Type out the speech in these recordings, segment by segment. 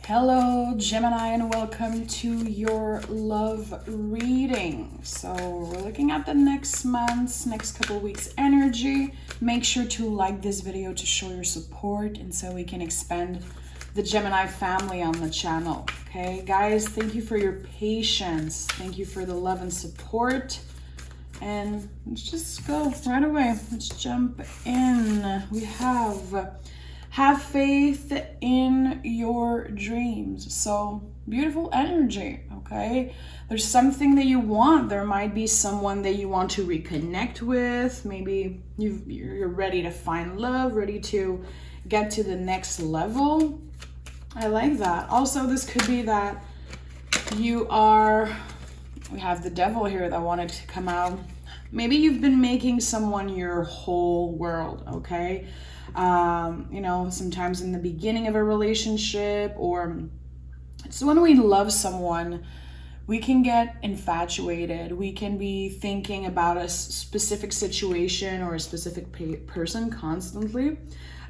Hello, Gemini, and welcome to your love reading. So we're looking at the next couple weeks energy. Make sure to like this video to show your support and so we can expand the Gemini family on the channel. Okay, guys, thank you for your patience. Thank you for the love and support. And let's just go right away. Let's jump in. We have faith in your dreams. So beautiful energy, okay? There's something that you want. There might be someone that you want to reconnect with. Maybe you're ready to find love, ready to get to the next level. I like that. Also, this could be that we have the devil here that wanted to come out. Maybe you've been making someone your whole world, okay? Sometimes in the beginning of a relationship, or it's when we love someone, we can get infatuated. We can be thinking about a specific situation or a specific person constantly.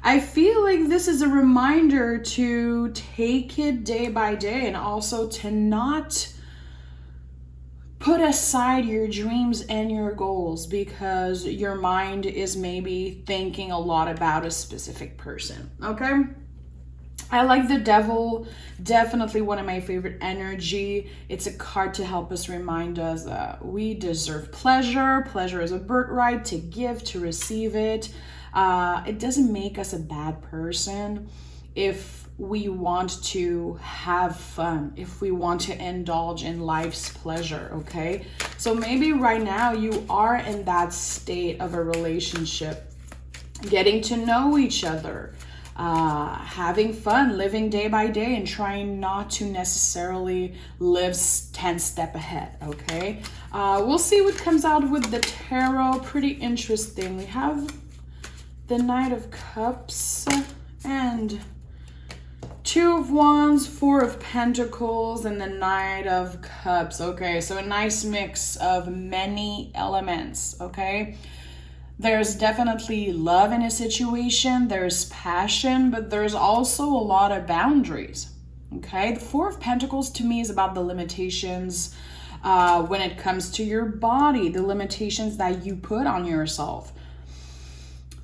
I feel like this is a reminder to take it day by day and also to not put aside your dreams and your goals because your mind is maybe thinking a lot about a specific person, okay? I like the devil, definitely one of my favorite energy. It's a card to help us remind us that we deserve pleasure. Pleasure is a birthright, to give, to receive it. It doesn't make us a bad person if we want to have fun, if we want to indulge in life's pleasure, okay? So maybe right now you are in that state of a relationship, getting to know each other, having fun, living day by day, and trying not to necessarily live 10 steps ahead, okay? We'll see what comes out with the tarot. Pretty interesting. We have the Knight of Cups and Two of Wands, Four of Pentacles, and the Knight of Cups. Okay, so a nice mix of many elements, okay? There's definitely love in a situation, there's passion, but there's also a lot of boundaries, okay? The Four of Pentacles to me is about the limitations when it comes to your body, the limitations that you put on yourself.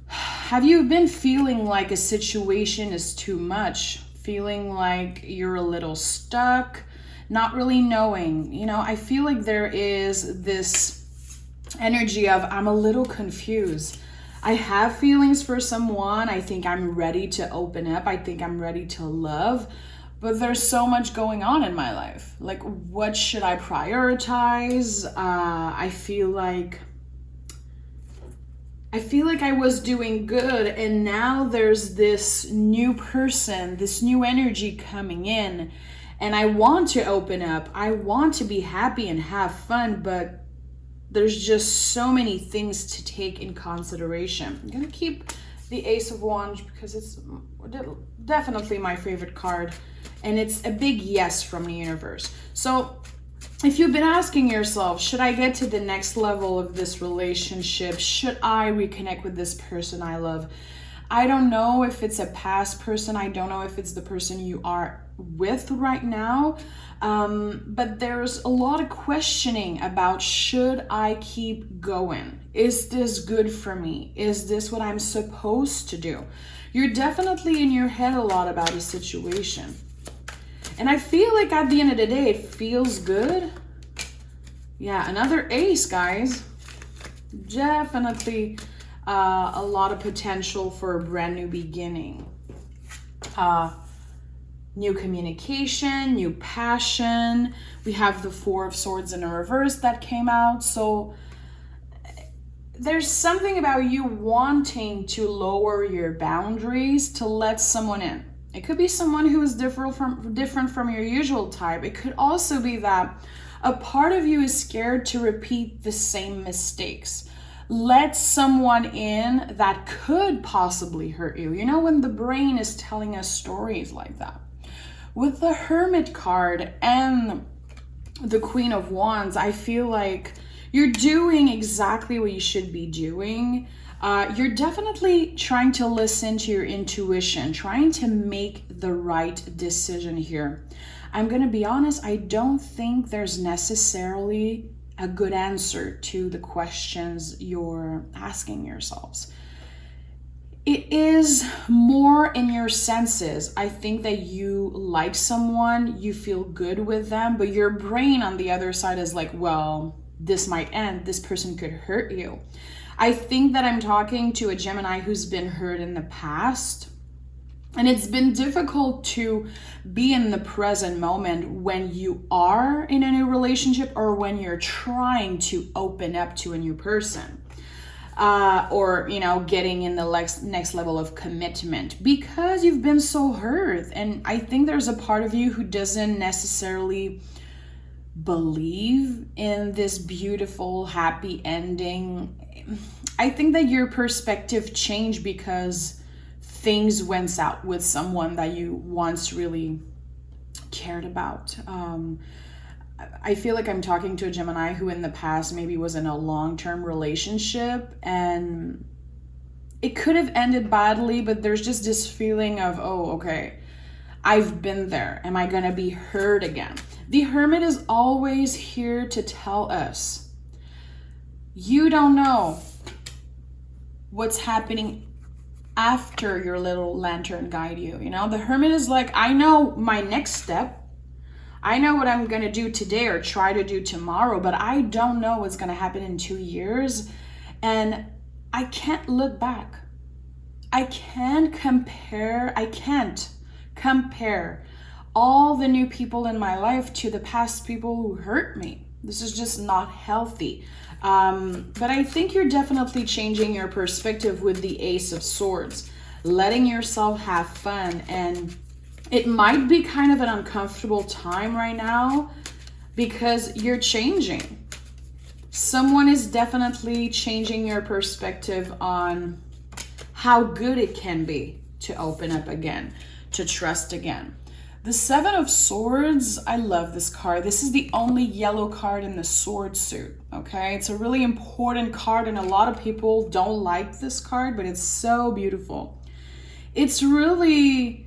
Have you been feeling like a situation is too much? Feeling like you're a little stuck, not really knowing? I feel like there is this energy of I'm a little confused. I have feelings for someone. I think I'm ready to open up. I think I'm ready to love, but there's so much going on in my life. Like, what should I prioritize? I feel like I was doing good, and now there's this new person, this new energy coming in, and I want to open up. I want to be happy and have fun, but there's just so many things to take in consideration. I'm gonna keep the Ace of Wands because it's definitely my favorite card, and it's a big yes from the universe. So if you've been asking yourself, should I get to the next level of this relationship? Should I reconnect with this person I love? I don't know if it's a past person. I don't know if it's the person you are with right now. But there's a lot of questioning about, should I keep going? Is this good for me? Is this what I'm supposed to do? You're definitely in your head a lot about a situation. And I feel like at the end of the day, it feels good. Yeah, another ace, guys. Definitely a lot of potential for a brand new beginning. New communication, new passion. We have the Four of Swords in a reverse that came out. So there's something about you wanting to lower your boundaries to let someone in. It could be someone who is different from your usual type. It could also be that a part of you is scared to repeat the same mistakes. Let someone in that could possibly hurt you. When the brain is telling us stories like that. With the Hermit card and the Queen of Wands, I feel like you're doing exactly what you should be doing. You're definitely trying to listen to your intuition, trying to make the right decision here. I'm going to be honest, I don't think there's necessarily a good answer to the questions you're asking yourselves. It is more in your senses. I think that you like someone, you feel good with them, but your brain on the other side is like, well, this might end, this person could hurt you. I think that I'm talking to a Gemini who's been hurt in the past. And it's been difficult to be in the present moment when you are in a new relationship or when you're trying to open up to a new person. Or, getting in the next level of commitment because you've been so hurt. And I think there's a part of you who doesn't necessarily believe in this beautiful, happy ending. I think that your perspective changed because things went south with someone that you once really cared about. I feel like I'm talking to a Gemini who in the past maybe was in a long-term relationship and it could have ended badly, but there's just this feeling of, oh, okay, I've been there. Am I going to be hurt again? The Hermit is always here to tell us, you don't know what's happening after your little lantern guide you. The Hermit is like, I know my next step. I know what I'm going to do today or try to do tomorrow, but I don't know what's going to happen in 2 years. And I can't look back. I can't compare all the new people in my life to the past people who hurt me. This is just not healthy. But I think you're definitely changing your perspective with the Ace of Swords, letting yourself have fun. And it might be kind of an uncomfortable time right now because you're changing. Someone is definitely changing your perspective on how good it can be to open up again, to trust again. The Seven of Swords, I love this card. This is the only yellow card in the sword suit, okay? It's a really important card and a lot of people don't like this card, but it's so beautiful. It's really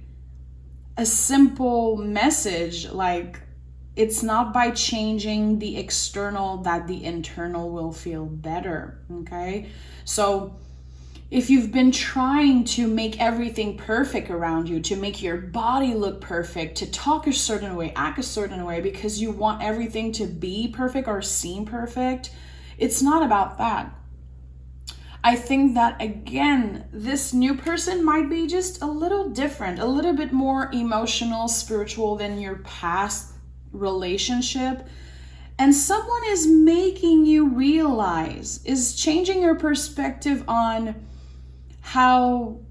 a simple message, like it's not by changing the external that the internal will feel better, okay? So if you've been trying to make everything perfect around you, to make your body look perfect, to talk a certain way, act a certain way, because you want everything to be perfect or seem perfect, it's not about that. I think that, again, this new person might be just a little different, a little bit more emotional, spiritual than your past relationship. And someone is making you realize, is changing your perspective on how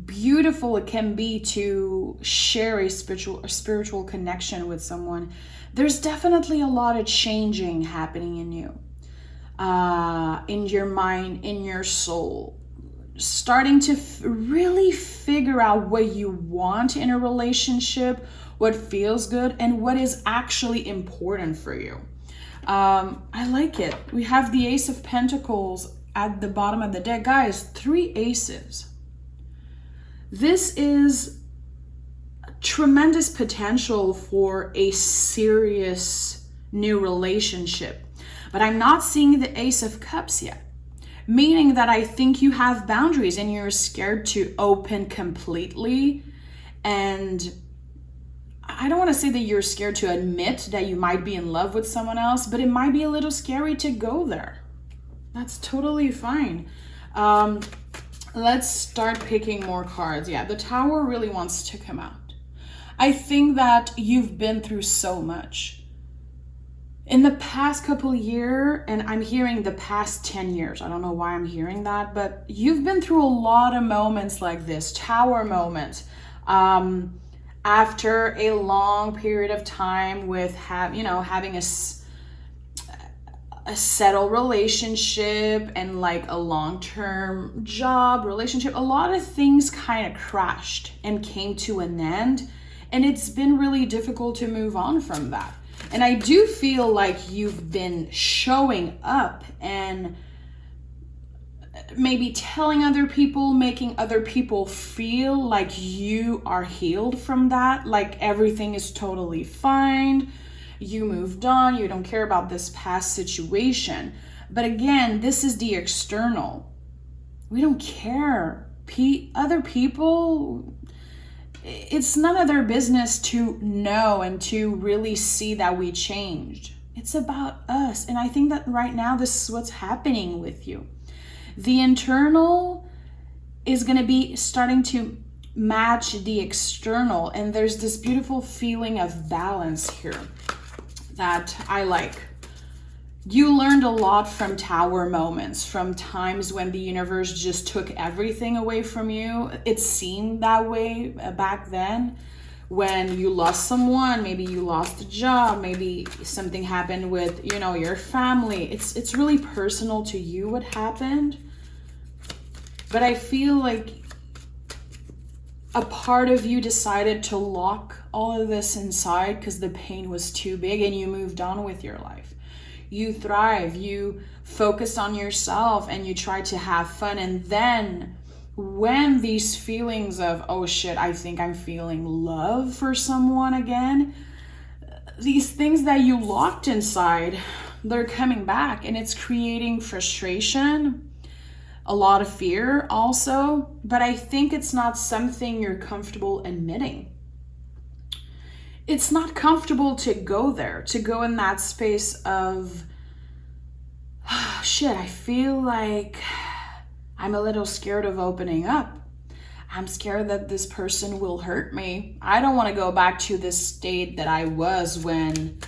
beautiful it can be to share a spiritual connection with someone. There's definitely a lot of changing happening in you. In your mind, in your soul, starting to really figure out what you want in a relationship, what feels good, and what is actually important for you. I like it. We have the Ace of Pentacles at the bottom of the deck. Guys, 3 aces. This is tremendous potential for a serious new relationship. But I'm not seeing the Ace of Cups yet, meaning that I think you have boundaries and you're scared to open completely. And I don't want to say that you're scared to admit that you might be in love with someone else, but it might be a little scary to go there. That's totally fine. Let's start picking more cards. Yeah, the Tower really wants to come out. I think that you've been through so much. In the past couple years, and I'm hearing the past 10 years, I don't know why I'm hearing that, but you've been through a lot of moments like this, Tower moments, after a long period of time with having a settled relationship and like a long-term job relationship. A lot of things kind of crashed and came to an end, and it's been really difficult to move on from that. And I do feel like you've been showing up and maybe telling other people, making other people feel like you are healed from that, like everything is totally fine, you moved on, you don't care about this past situation. But again, this is the external. We don't care. Other people, it's none of their business to know and to really see that we changed. It's about us. And I think that right now, this is what's happening with you. The internal is going to be starting to match the external. And there's this beautiful feeling of balance here that I like. You learned a lot from tower moments, from times when the universe just took everything away from you. It seemed that way back then when you lost someone, maybe you lost a job, maybe something happened with, your family. It's really personal to you what happened. But I feel like a part of you decided to lock all of this inside because the pain was too big and you moved on with your life. You thrive, you focus on yourself, and you try to have fun. And then when these feelings of, oh shit, I think I'm feeling love for someone again, these things that you locked inside, they're coming back, and it's creating frustration, a lot of fear also. But I think it's not something you're comfortable admitting. It's not comfortable to go there, to go in that space of, shit, I feel like I'm a little scared of opening up. I'm scared that this person will hurt me. I don't want to go back to this state that I was when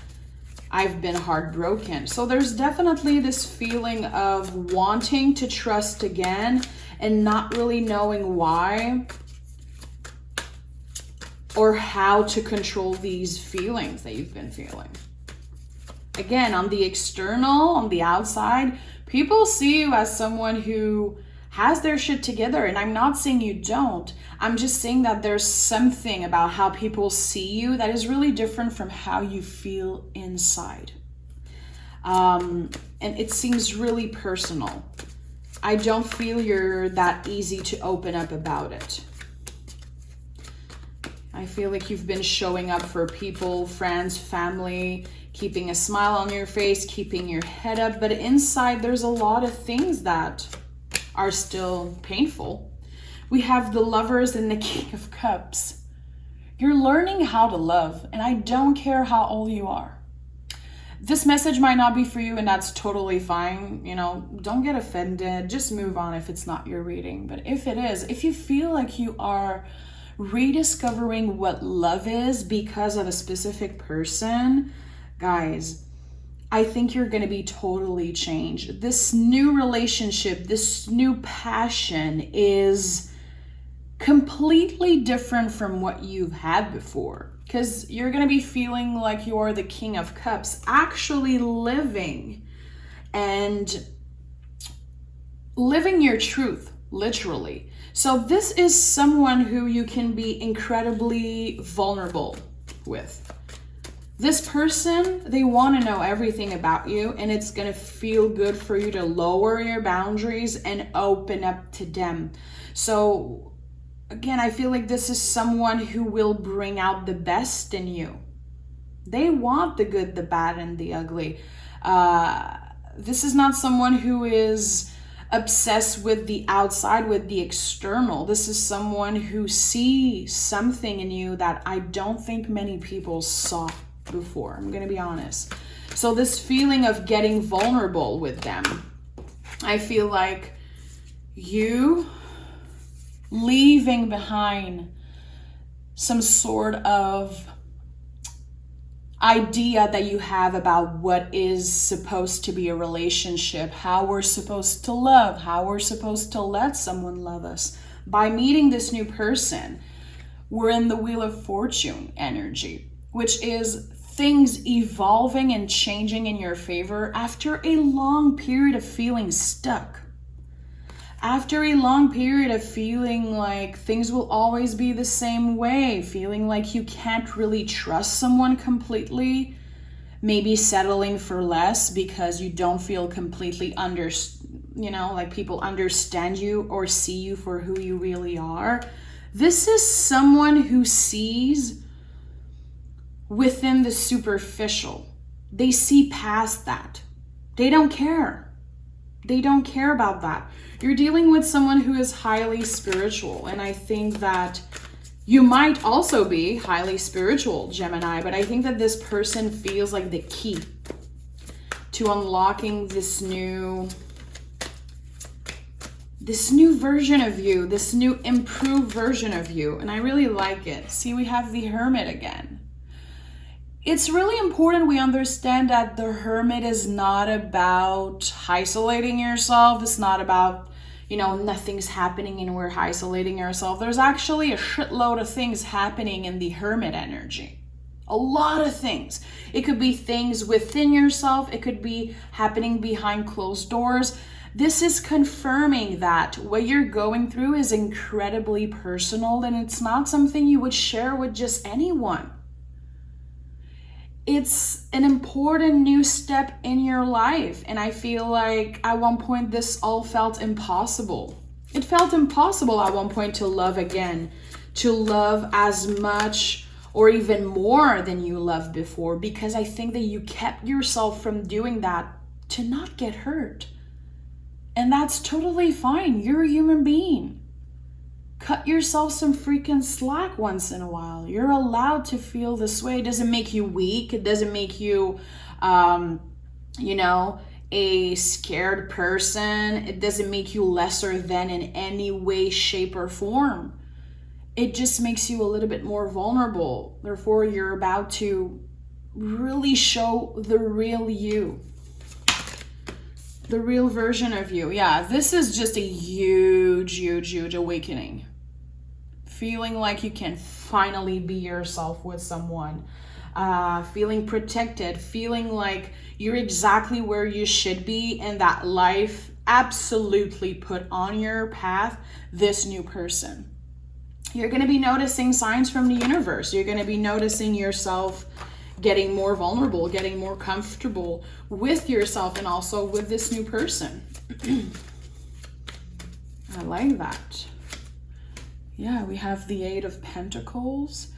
I've been heartbroken. So there's definitely this feeling of wanting to trust again and not really knowing why or how to control these feelings that you've been feeling. Again, on the external, on the outside, people see you as someone who has their shit together. And I'm not saying you don't. I'm just saying that there's something about how people see you that is really different from how you feel inside. And it seems really personal. I don't feel you're that easy to open up about it. I feel like you've been showing up for people, friends, family, keeping a smile on your face, keeping your head up. But inside, there's a lot of things that are still painful. We have the Lovers and the King of Cups. You're learning how to love, and I don't care how old you are. This message might not be for you, and that's totally fine. Don't get offended. Just move on if it's not your reading. But if it is, if you feel like you are rediscovering what love is because of a specific person, guys, I think you're going to be totally changed. This new relationship, this new passion is completely different from what you've had before, because you're going to be feeling like you're the King of Cups, actually living your truth, literally. So this is someone who you can be incredibly vulnerable with. This person, they want to know everything about you, and it's going to feel good for you to lower your boundaries and open up to them. So again, I feel like this is someone who will bring out the best in you. They want the good, the bad, and the ugly. This is not someone who is obsessed with the outside, with the external. This is someone who sees something in you that I don't think many people saw before. I'm going to be honest. So this feeling of getting vulnerable with them, I feel like you leaving behind some sort of idea that you have about what is supposed to be a relationship, how we're supposed to love, how we're supposed to let someone love us. By meeting this new person, we're in the Wheel of Fortune energy, which is things evolving and changing in your favor after a long period of feeling stuck. After a long period of feeling like things will always be the same way, feeling like you can't really trust someone completely, maybe settling for less because you don't feel completely like people understand you or see you for who you really are. This is someone who sees within the superficial. They see past that. They don't care. They don't care about that. You're dealing with someone who is highly spiritual, and I think that you might also be highly spiritual, Gemini, but I think that this person feels like the key to unlocking this new version of you, this new improved version of you, and I really like it. See, we have the Hermit again. It's really important we understand that the Hermit is not about isolating yourself. It's not about, nothing's happening and we're isolating ourselves. There's actually a shitload of things happening in the Hermit energy. A lot of things. It could be things within yourself. It could be happening behind closed doors. This is confirming that what you're going through is incredibly personal, and it's not something you would share with just anyone. It's an important new step in your life, and I feel like at one point this all felt impossible. It felt impossible at one point to love again, to love as much or even more than you loved before, because I think that you kept yourself from doing that to not get hurt. And that's totally fine. You're a human being. Cut yourself some freaking slack once in a while. You're allowed to feel this way. It doesn't make you weak. It doesn't make you, a scared person. It doesn't make you lesser than in any way, shape, or form. It just makes you a little bit more vulnerable. Therefore, you're about to really show the real you. The real version of you. Yeah, this is just a huge, huge, huge awakening. Feeling like you can finally be yourself with someone. Feeling protected. Feeling like you're exactly where you should be, and that life absolutely put on your path this new person. You're going to be noticing signs from the universe. You're going to be noticing yourself getting more vulnerable, getting more comfortable with yourself and also with this new person. I like that. Yeah, we have the Eight of Pentacles.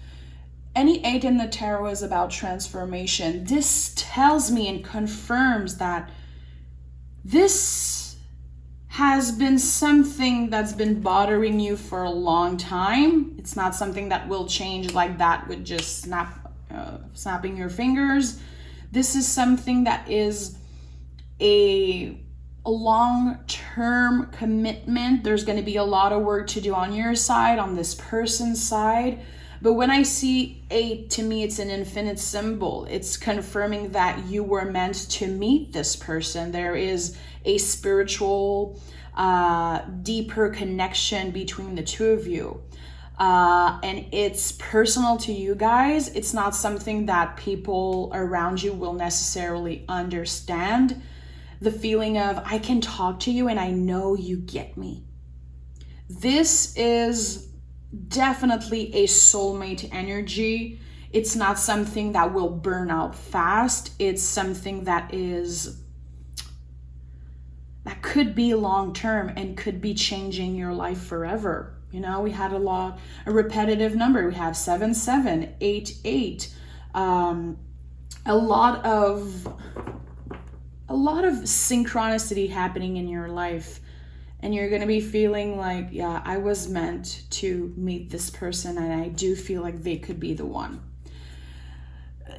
Any 8 in the tarot is about transformation. This tells me and confirms that this has been something that's been bothering you for a long time. It's not something that will change like that with just snapping your fingers. This is something that is a long-term commitment. There's going to be a lot of work to do on your side, on this person's side. But when I see 8, to me, it's an infinite symbol. It's confirming that you were meant to meet this person. There is a spiritual, deeper connection between the two of you. And it's personal to you guys. It's not something that people around you will necessarily understand. The feeling of, I can talk to you and I know you get me. This is definitely a soulmate energy. It's not something that will burn out fast. It's something that could be long-term and could be changing your life forever. We had a repetitive number. We have 7, 7, 8, 8. A lot of synchronicity happening in your life. And you're going to be feeling like, yeah, I was meant to meet this person, and I do feel like they could be the one.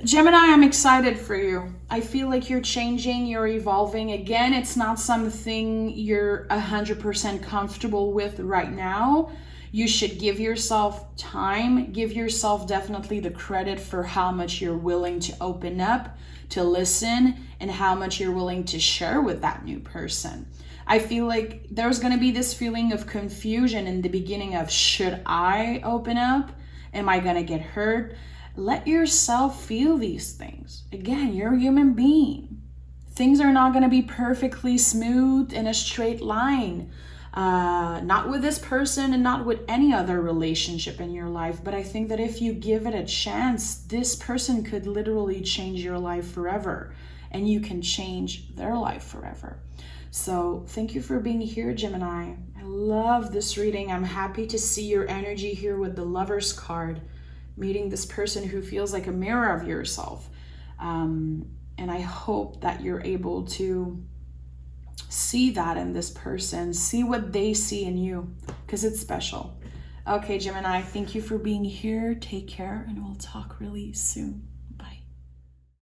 Gemini, I'm excited for you. I feel like you're changing, you're evolving. Again, it's not something you're 100% comfortable with right now. You should give yourself time, give yourself definitely the credit for how much you're willing to open up, to listen, and how much you're willing to share with that new person. I feel like there's going to be this feeling of confusion in the beginning of, should I open up? Am I going to get hurt? Let yourself feel these things. Again, you're a human being. Things are not going to be perfectly smooth in a straight line. Not with this person and not with any other relationship in your life. But I think that if you give it a chance, this person could literally change your life forever. And you can change their life forever. So thank you for being here, Gemini. I love this reading. I'm happy to see your energy here with the Lover's card, meeting this person who feels like a mirror of yourself. And I hope that you're able to see that in this person, see what they see in you, because it's special. Okay, Gemini, thank you for being here. Take care, and we'll talk really soon.